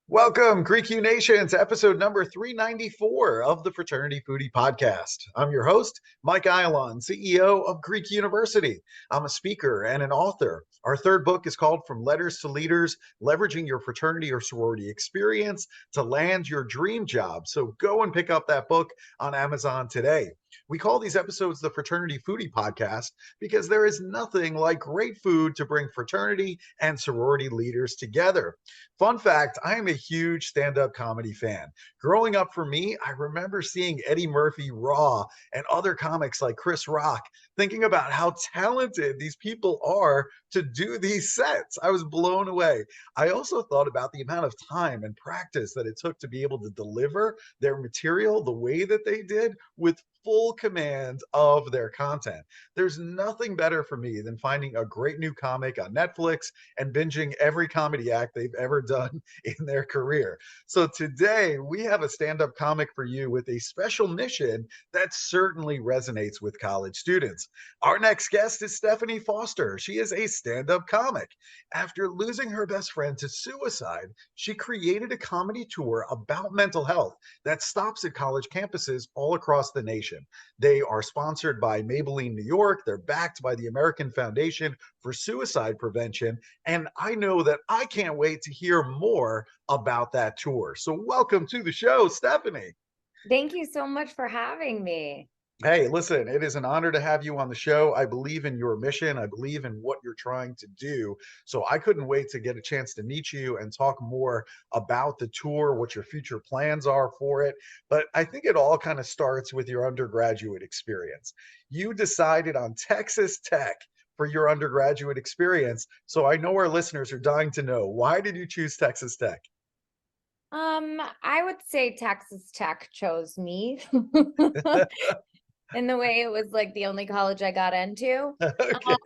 Welcome, Greek U Nation, to episode number 394 of the Fraternity Foodie Podcast. I'm your host, Mike Ayalon, CEO of Greek University. I'm a speaker and an author. Our third book is called From Letters to Leaders, Leveraging Your Fraternity or Sorority Experience to Land Your Dream Job. So go and pick up that book on Amazon today. We call these episodes the Fraternity Foodie Podcast because there is nothing like great food to bring fraternity and sorority leaders together. Fun fact, I am a huge stand-up comedy fan. Growing up for me, I remember seeing Eddie Murphy Raw and other comics like Chris Rock, thinking about how talented these people are to do these sets. I was blown away. I also thought about the amount of time and practice that it took to be able to deliver their material the way that they did with full command of their content. There's nothing better for me than finding a great new comic on Netflix and binging every comedy act they've ever done in their career. So today we have a stand-up comic for you with a special mission that certainly resonates with college students. Our next guest is Stephanie Foster. She is a stand-up comic. After losing her best friend to suicide, she created a comedy tour about mental health that stops at college campuses all across the nation. They are sponsored by Maybelline New York. They're backed by the American Foundation for Suicide Prevention. And I know that I can't wait to hear more about that tour. So welcome to the show, Stephanie. Thank you so much for having me. Hey, listen, it is an honor to have you on the show. I believe in your mission. I believe in what you're trying to do. So I couldn't wait to get a chance to meet you and talk more about the tour, what your future plans are for it. But I think it all kind of starts with your undergraduate experience. You decided on Texas Tech for your undergraduate experience. So I know our listeners are dying to know, why did you choose Texas Tech? I would say Texas Tech chose me. In the way it was like the only college I got into. Okay.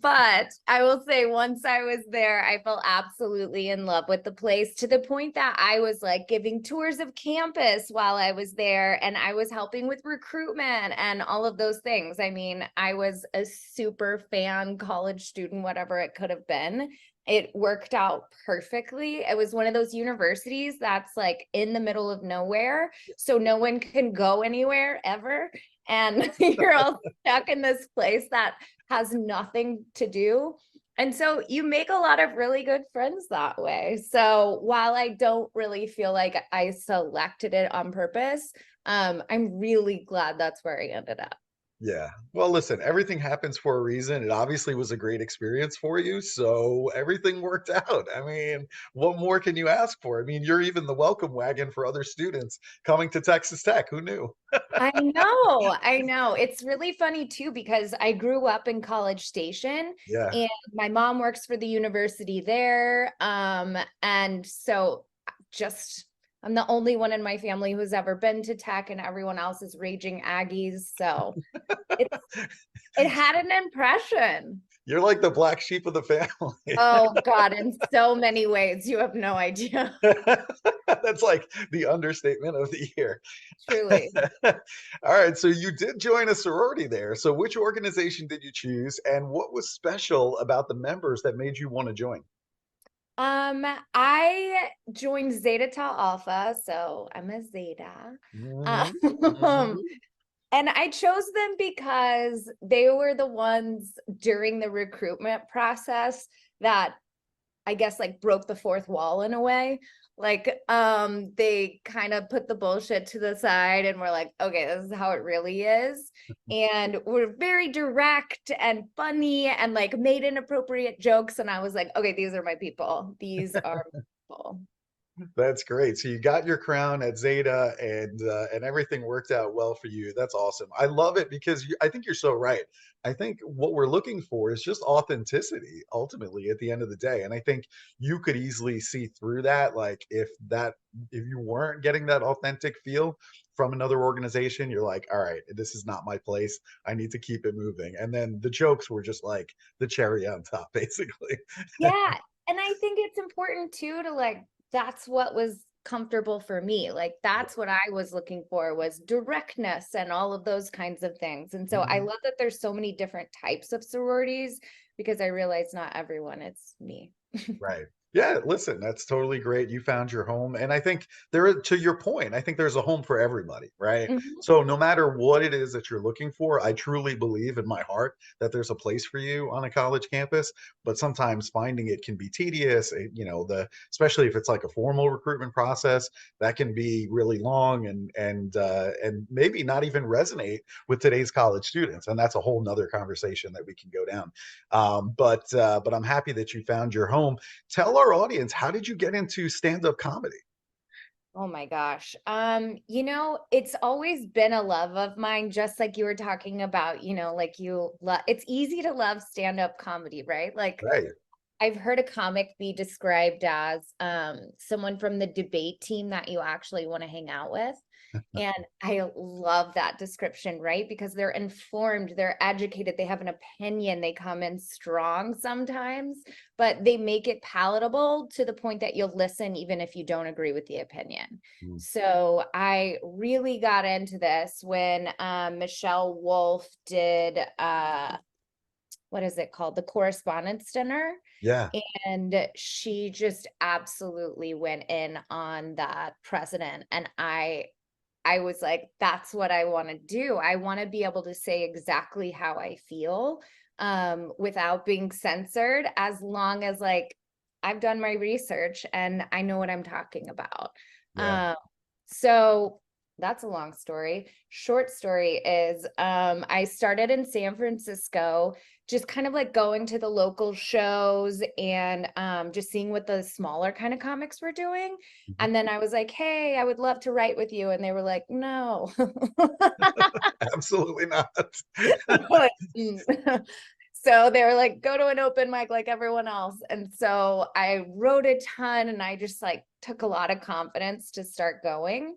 But I will say once I was there, I fell absolutely in love with the place, to the point that I was like giving tours of campus while I was there, and I was helping with recruitment and all of those things. I mean, I was a super fan college student, whatever it could have been. It worked out perfectly. It was one of those universities that's like in the middle of nowhere, so no one can go anywhere ever. And you're all stuck in this place that has nothing to do. And so you make a lot of really good friends that way. So while I don't really feel like I selected it on purpose, I'm really glad that's where I ended up. Yeah. Well, listen, everything happens for a reason. It obviously was a great experience for you. So everything worked out. I mean, what more can you ask for? I mean, you're even the welcome wagon for other students coming to Texas Tech. Who knew? I know. It's really funny too, because I grew up in College Station, Yeah. and my mom works for the university there. And so just I'm the only one in my family who's ever been to Tech, and everyone else is raging Aggies. So it it had an impression. You're like the black sheep of the family. Oh God, in so many ways, you have no idea. That's like the understatement of the year. Truly. All right. So you did join a sorority there. So which organization did you choose, and what was special about the members that made you want to join? I joined Zeta Tau Alpha, so I'm a Zeta. Mhm, Um, mhm. and I chose them because they were the ones during the recruitment process that I guess like broke the fourth wall in a way. Like, they kind of put the bullshit to the side and were like, okay, this is how it really is. And we're very direct and funny and like made inappropriate jokes. And I was like, okay, these are my people. These are my people. That's great. So you got your crown at Zeta, and everything worked out well for you. That's awesome. I love it because I think you're so right. I think what we're looking for is just authenticity ultimately at the end of the day. And I think you could easily see through that. Like if you weren't getting that authentic feel from another organization, you're like, all right, this is not my place. I need to keep it moving. And then the jokes were just like the cherry on top, basically. Yeah. And I think it's important too to like, that's what was comfortable for me. Like that's what I was looking for, was directness and all of those kinds of things. And so I Mhm. love that there's so many different types of sororities, because I realize not everyone is me. Right. Yeah, listen, that's totally great. You found your home. And I think to your point, I think there's a home for everybody, right? Mhm. So no matter what it is that you're looking for, I truly believe in my heart that there's a place for you on a college campus, but sometimes finding it can be tedious. Especially if it's like a formal recruitment process, that can be really long and maybe not even resonate with today's college students. And that's a whole nother conversation that we can go down. But I'm happy that you found your home. Tell our audience, how did you get into stand-up comedy? Oh my gosh. It's always been a love of mine, just like you were talking about, like you love, it's easy to love stand-up comedy, right? Like Right. I've heard a comic be described as someone from the debate team that you actually want to hang out with. And I love that description, right? Because they're informed, they're educated, they have an opinion, they come in strong sometimes, but they make it palatable to the point that you'll listen even if you don't agree with the opinion. Mm. So I really got into this when Michelle Wolf did what is it called? The Correspondence Dinner. Yeah. And she just absolutely went in on that president. And I was like, that's what I want to do. I want to be able to say exactly how I feel without being censored, as long as like I've done my research and I know what I'm talking about. Yeah. Um, so that's a long story. Short story is I started in San Francisco, just kind of like going to the local shows and just seeing what the smaller kind of comics were doing. Mhm. And then I was like, hey, I would love to write with you. And they were like, no. Absolutely not. Like, "Mm." So they were like, go to an open mic like everyone else. And so I wrote a ton and I just like took a lot of confidence to start going.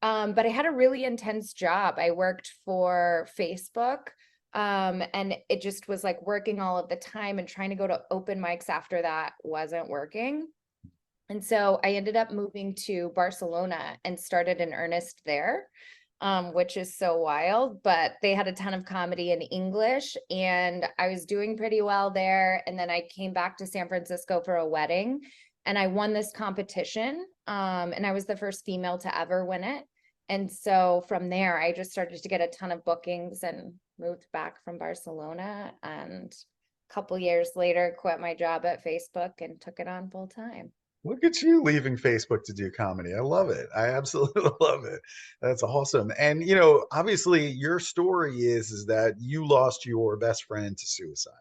But I had a really intense job. I worked for Facebook. And it just was like working all of the time, and trying to go to open mics after that wasn't working. And so I ended up moving to Barcelona and started in earnest there, which is so wild. But they had a ton of comedy in English, and I was doing pretty well there. And then I came back to San Francisco for a wedding, and I won this competition. And I was the first female to ever win it. And so from there, I just started to get a ton of bookings and moved back from Barcelona. And a couple years later, quit my job at Facebook and took it on full time. Look at you leaving Facebook to do comedy. I love it. I absolutely love it. That's awesome. And obviously your story is that you lost your best friend to suicide.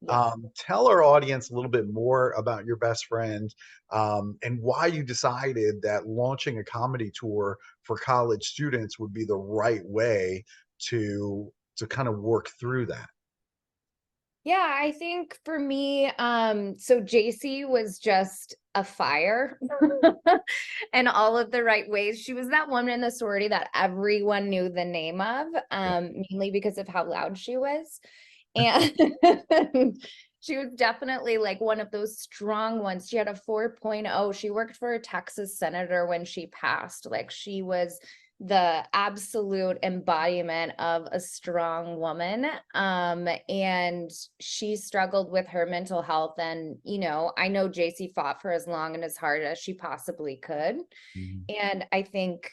Yeah. Tell our audience a little bit more about your best friend, and why you decided that launching a comedy tour for college students would be the right way to kind of work through that. Yeah, I think for me, so JC was just a fire in all of the right ways. She was that woman in the sorority that everyone knew the name of, Yeah. mainly because of how loud she was. And she was definitely like one of those strong ones. She had a 4.0. She worked for a Texas senator when she passed. Like she was the absolute embodiment of a strong woman. And she struggled with her mental health. And, I know JC fought for as long and as hard as she possibly could. Mhm. And I think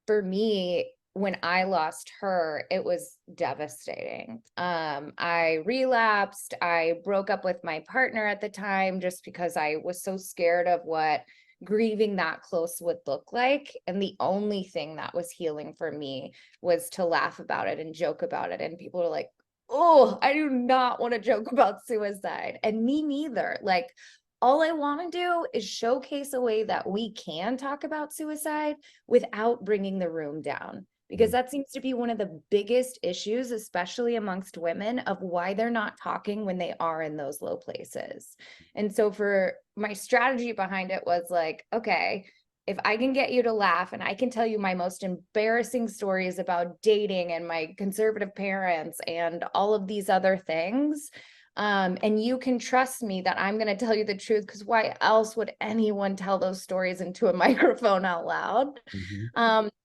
for me, when I lost her, it was devastating. I relapsed. I broke up with my partner at the time just because I was so scared of what grieving that close would look like. And the only thing that was healing for me was to laugh about it and joke about it. And people were like, oh, I do not want to joke about suicide. And me neither. Like, all I want to do is showcase a way that we can talk about suicide without bringing the room down, because Mhm. that seems to be one of the biggest issues, especially amongst women, of why they're not talking when they are in those low places. And so for my strategy behind it was like, okay, if I can get you to laugh and I can tell you my most embarrassing stories about dating and my conservative parents and all of these other things, And you can trust me that I'm going to tell you the truth, because why else would anyone tell those stories into a microphone out loud?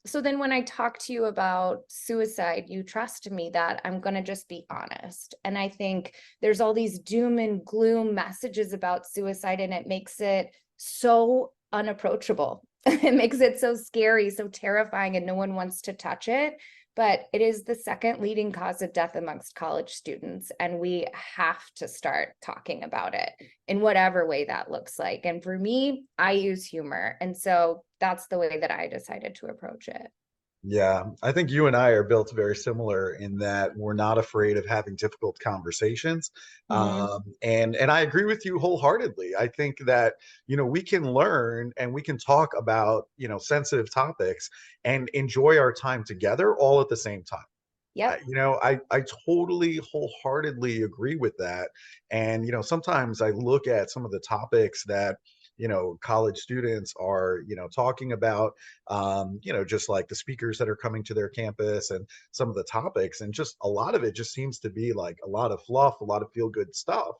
So then when I talk to you about suicide, you trust me that I'm going to just be honest. And I think there's all these doom and gloom messages about suicide, and it makes it so unapproachable. It makes it so scary, so terrifying, and no one wants to touch it. But it is the second leading cause of death amongst college students, and we have to start talking about it in whatever way that looks like. And for me, I use humor. And so that's the way that I decided to approach it. Yeah, I think you and I are built very similar in that we're not afraid of having difficult conversations. Mhm. And I agree with you wholeheartedly. I think that, we can learn and we can talk about, sensitive topics and enjoy our time together all at the same time. Yep. I totally wholeheartedly agree with that. And, sometimes I look at some of the topics that, college students are, talking about, just like the speakers that are coming to their campus and some of the topics. And just a lot of it just seems to be like a lot of fluff, a lot of feel good stuff.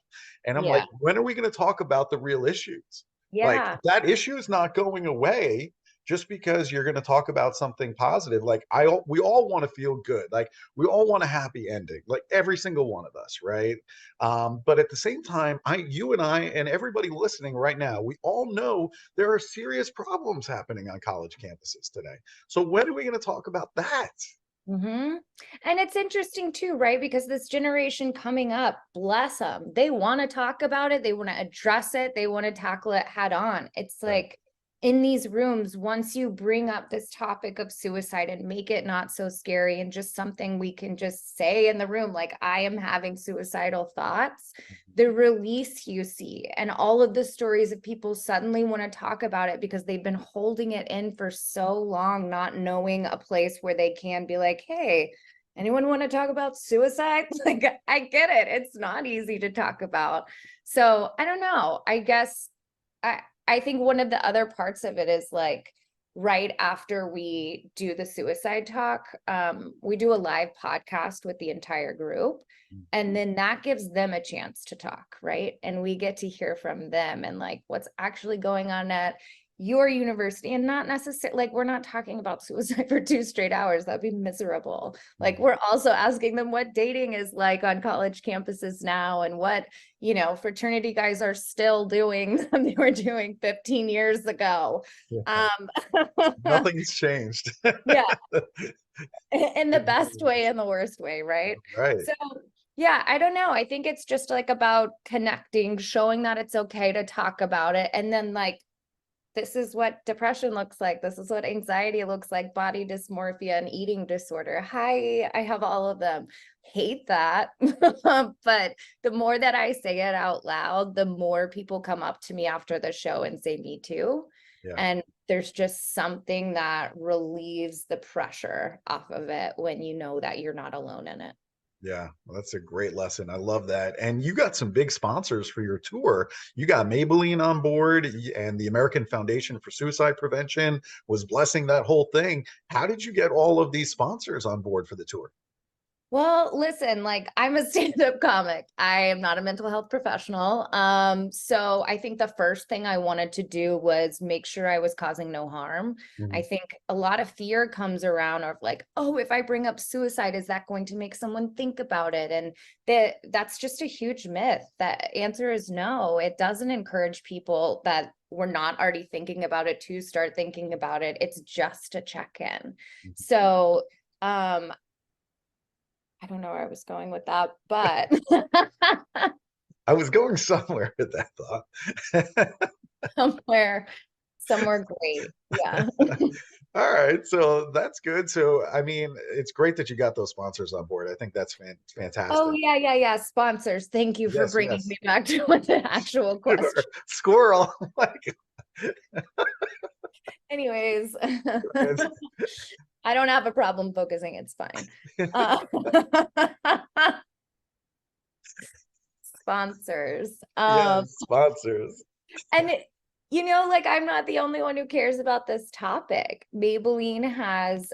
And I'm like, Yeah. when are we going to talk about the real issues? Like Yeah. that issue is not going away just because you're going to talk about something positive. Like we all want to feel good. Like we all want a happy ending, like every single one of us, right? But at the same time, you and I and everybody listening right now, we all know there are serious problems happening on college campuses today. So when are we going to talk about that? And it's interesting too, right? Because this generation coming up, bless them, they want to talk about it. They want to address it. They want to tackle it head on. It's Right. like in these rooms, once you bring up this topic of suicide and make it not so scary and just something we can just say in the room, like, I am having suicidal thoughts, the release you see and all of the stories of people suddenly want to talk about it because they've been holding it in for so long, not knowing a place where they can be like, hey, anyone want to talk about suicide? Like, I get it. It's not easy to talk about. So I don't know. I guess I think one of the other parts of it is like right after we do the suicide talk, we do a live podcast with the entire group. And then that gives them a chance to talk, right? And we get to hear from them and like what's actually going on at your university, and not necessarily like we're not talking about suicide for 2 straight hours. That'd be miserable. Like we're also asking them what dating is like on college campuses now, and what, fraternity guys are still doing than they were doing 15 years ago. Yeah. Um, Nothing's changed. yeah, in the best way and the worst way, right? Right. So yeah, I don't know. I think it's just like about connecting, showing that it's okay to talk about it, and then like, this is what depression looks like. This is what anxiety looks like, body dysmorphia and eating disorder. Hi, I have all of them. Hate that. But the more that I say it out loud, the more people come up to me after the show and say, me too. Yeah. And there's just something that relieves the pressure off of it when you know that you're not alone in it. Yeah, well, that's a great lesson. I love that. And you got some big sponsors for your tour. You got Maybelline on board, and the American Foundation for Suicide Prevention was blessing that whole thing. How did you get all of these sponsors on board for the tour? Well, listen, like, I'm a stand-up comic. I am not a mental health professional. So I think the first thing I wanted to do was make sure I was causing no harm. I Mhm. think a lot of fear comes around of like, oh, if I bring up suicide, is that going to make someone think about it? And that's just a huge myth. That answer is no. It doesn't encourage people that we're not already thinking about it to start thinking about it. It's just a check-in. So I don't know where I was going with that, but I was going somewhere with that thought. somewhere, somewhere great. Yeah. All right, so that's good. So, I mean, it's great that you got those sponsors on board. I think that's Oh, fantastic. yeah, yeah, yeah. Sponsors. Thank you for Yes, bringing yes. me back to what the actual question. Squirrel. Like, Anyways, I don't have a problem focusing. It's fine. Uh, sponsors. yes, sponsors. And like, I'm not the only one who cares about this topic. Maybelline has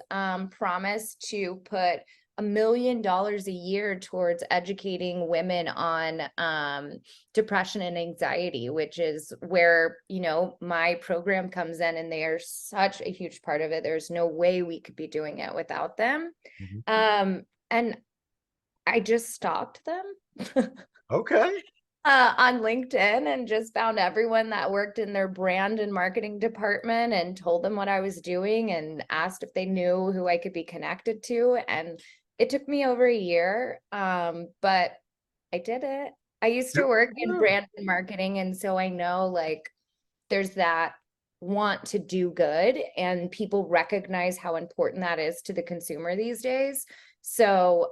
promised to put $1 million a year towards educating women on depression and anxiety, which is where, you know, my program comes in, and they are such a huge part of it. There's no way we could be doing it without them. Mhm. And I just stalked them Okay. on LinkedIn and just found everyone that worked in their brand and marketing department and told them what I was doing and asked if they knew who I could be connected to. And it took me over a year, but I did it. I used to Good work for in you. brand and marketing, and so I know, like, there's that want to do good, and people recognize how important that is to the consumer these days. So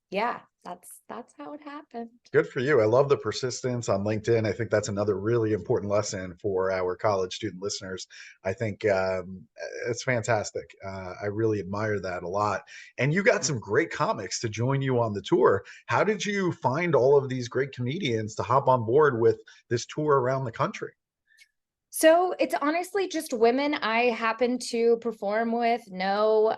yeah, that's how it happened. Good for you. I love the persistence on LinkedIn. I think that's another really important lesson for our college student listeners. I think it's fantastic. I really admire that a lot. And you got some great comics to join you on the tour. How did you find all of these great comedians to hop on board with this tour around the country? So it's honestly just women I happen to perform with. No,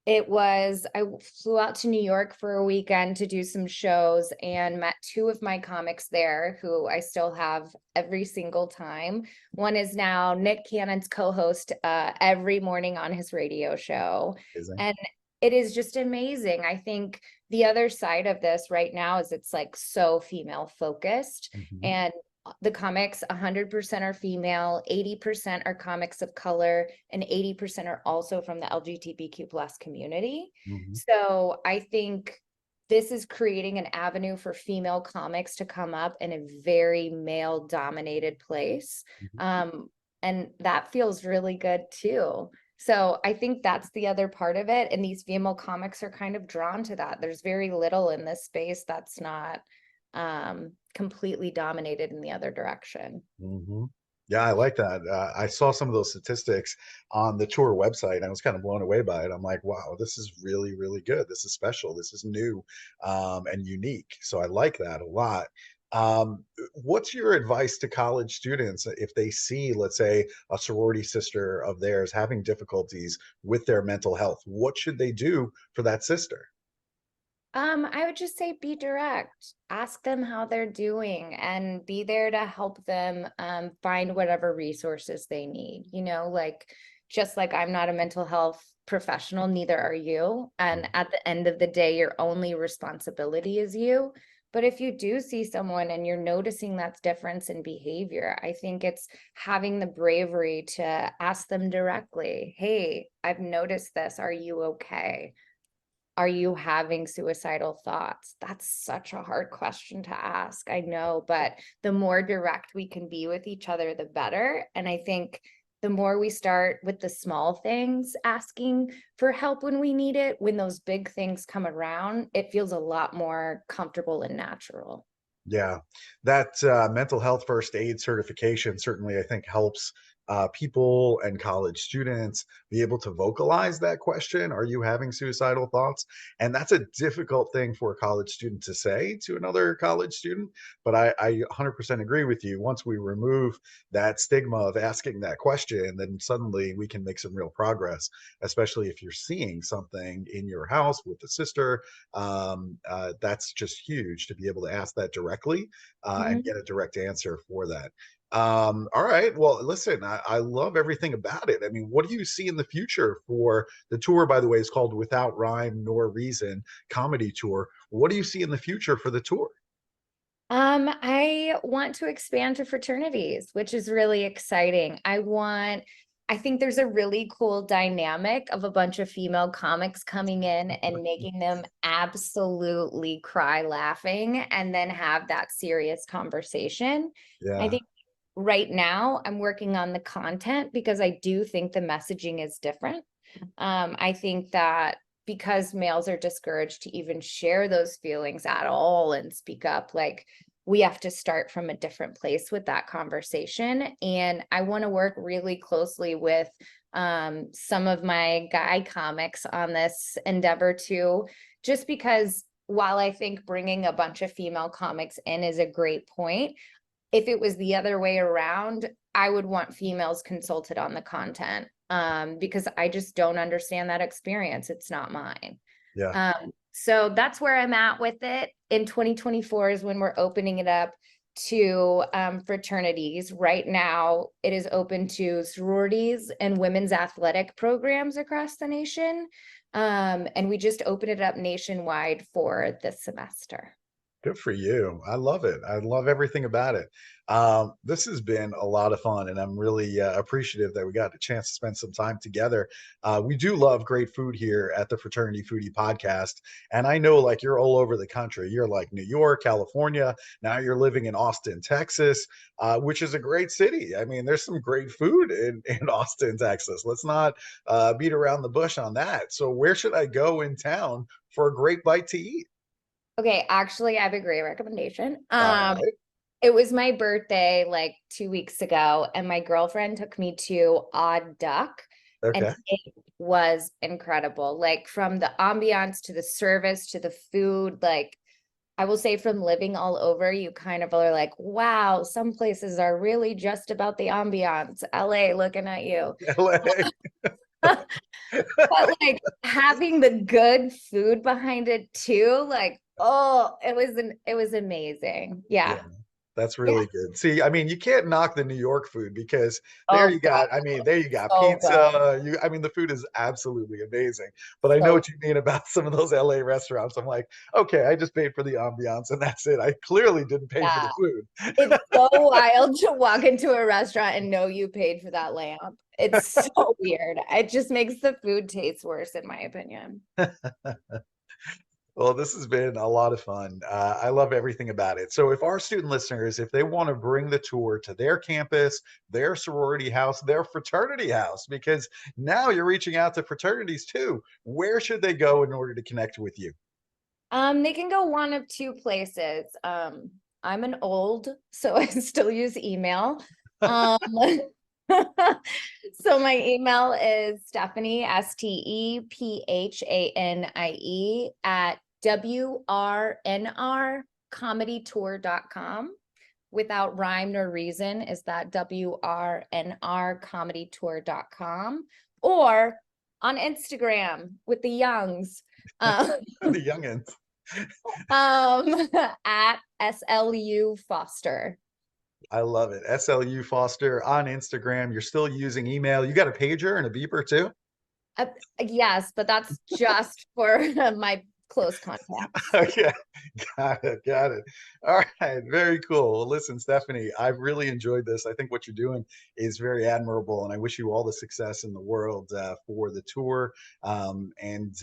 I flew out to New York for a weekend to do some shows and met two of my comics there who I still have every single time. One is now Nick Cannon's co-host every morning on his radio show. Amazing. And it is just amazing. I think the other side of this right now is it's like so female focused. Mhm, And the comics 100% are female, 80% are comics of color, and 80% are also from the LGBTQ plus community. mhm, So I think this is creating an avenue for female comics to come up in a very male dominated place. mhm. And that feels really good too. So I think that's the other part of it. And these female comics are kind of drawn to that. There's very little in this space that's not completely dominated in the other direction. Mhm. Yeah, I like that. I saw some of those statistics on the tour website, and I was kind of blown away by it. I'm like, wow, this is really, really good. This is special. This is new, and unique. So I like that a lot. What's your advice to college students if they see, let's say, a sorority sister of theirs having difficulties with their mental health? What should they do for that sister? I would just say be direct. Ask them how they're doing and be there to help them find whatever resources they need. You know, like just like I'm not a mental health professional, neither are you. And at the end of the day, your only responsibility is you. But if you do see someone and you're noticing that difference in behavior, I think it's having the bravery to ask them directly, hey, I've noticed this. Are you okay? Are you having suicidal thoughts? That's such a hard question to ask. I know, but the more direct we can be with each other, the better. And I think the more we start with the small things, asking for help when we need it, when those big things come around, it feels a lot more comfortable and natural. Yeah, that mental health first aid certification certainly, I think, helps people and college students be able to vocalize that question. Are you having suicidal thoughts? And that's a difficult thing for a college student to say to another college student. But I 100% agree with you. Once we remove that stigma of asking that question, then suddenly we can make some real progress, especially if you're seeing something in your house with the sister. That's just huge to be able to ask that directly and Mhm. get a direct answer for that. All right. Well, listen, I love everything about it. I mean, what do you see in the future for the tour? By the way, is called Without Rhyme Nor Reason Comedy Tour. What do you see in the future for the tour? I want to expand to fraternities, which is really exciting. I think there's a really cool dynamic of a bunch of female comics coming in and making them absolutely cry laughing and then have that serious conversation. I Yeah. think right now I'm working on the content because I do think the messaging is different. I think that because males are discouraged to even share those feelings at all and speak up, like we have to start from a different place with that conversation. And I want to work really closely with some of my guy comics on this endeavor too, just because while I think bringing a bunch of female comics in is a great point, if it was the other way around, I would want females consulted on the content because I just don't understand that experience. It's not mine. Yeah. So that's where I'm at with it. In 2024 is when we're opening it up to fraternities. Right now, it is open to sororities and women's athletic programs across the nation. And we just opened it up nationwide for this semester. Good for you. I love it. I love everything about it. This has been a lot of fun, and I'm really appreciative that we got a chance to spend some time together. We do love great food here at the Fraternity Foodie Podcast, and I know like you're all over the country. You're like New York, California. Now you're living in Austin, Texas, which is a great city. I mean, there's some great food in Austin, Texas. Let's not beat around the bush on that. So, where should I go in town for a great bite to eat? Okay, actually, I have a great recommendation. All right. It was my birthday like 2 weeks ago, and my girlfriend took me to Odd Duck, and Okay. it was incredible. Like from the ambiance to the service to the food, like I will say from living all over, you kind of are like, wow, some places are really just about the ambiance. LA looking at you. LA. But like having the good food behind it too, like, oh, it was amazing. Yeah, Yeah. that's Yeah. really good. See, I mean, you can't knock the New York food because Oh God, there you got so good. pizza. I mean, the food is absolutely amazing. But I know So what you mean about some of those LA restaurants. I'm like, okay, I just paid for the ambiance and that's it. I clearly didn't pay for yeah. the food. It's so wild to walk into a restaurant and know you paid for that lamp. It's so weird. It just makes the food taste worse, in my opinion. Well, this has been a lot of fun. I love everything about it. So, if our student listeners, if they want to bring the tour to their campus, their sorority house, their fraternity house, because now you're reaching out to fraternities too, where should they go in order to connect with you? They can go one of two places. I'm an old, so I still use email. Um, so my email is Stephanie, STEPHANIE at WRNRcomedytour.com. Without rhyme nor reason is that WRNRcomedytour.com, or on Instagram with the youngs. Um, The youngins. at SLU Foster. I love it. SLU Foster on Instagram. You're still using email. You got a pager and a beeper too? Uh, yes, but that's just for my close contacts. Okay, got it, got it. All right, very cool. Well, listen, Stephanie, I've really enjoyed this. I think what you're doing is very admirable, and I wish you all the success in the world for the tour. And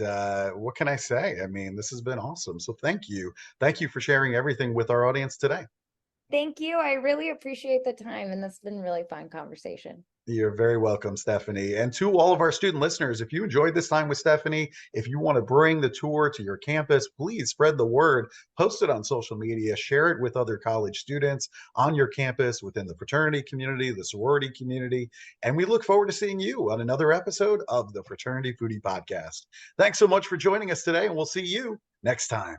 what can I say? I mean, this has been awesome. So thank you. Thank you for sharing everything with our audience today. Thank you. I really appreciate the time, and this has been really fun conversation. You're very welcome, Stephanie. And to all of our student listeners, if you enjoyed this time with Stephanie, if you want to bring the tour to your campus, please spread the word, post it on social media, share it with other college students on your campus, within the fraternity community, the sorority community. And we look forward to seeing you on another episode of the Fraternity Foodie Podcast. Thanks so much for joining us today, and we'll see you next time.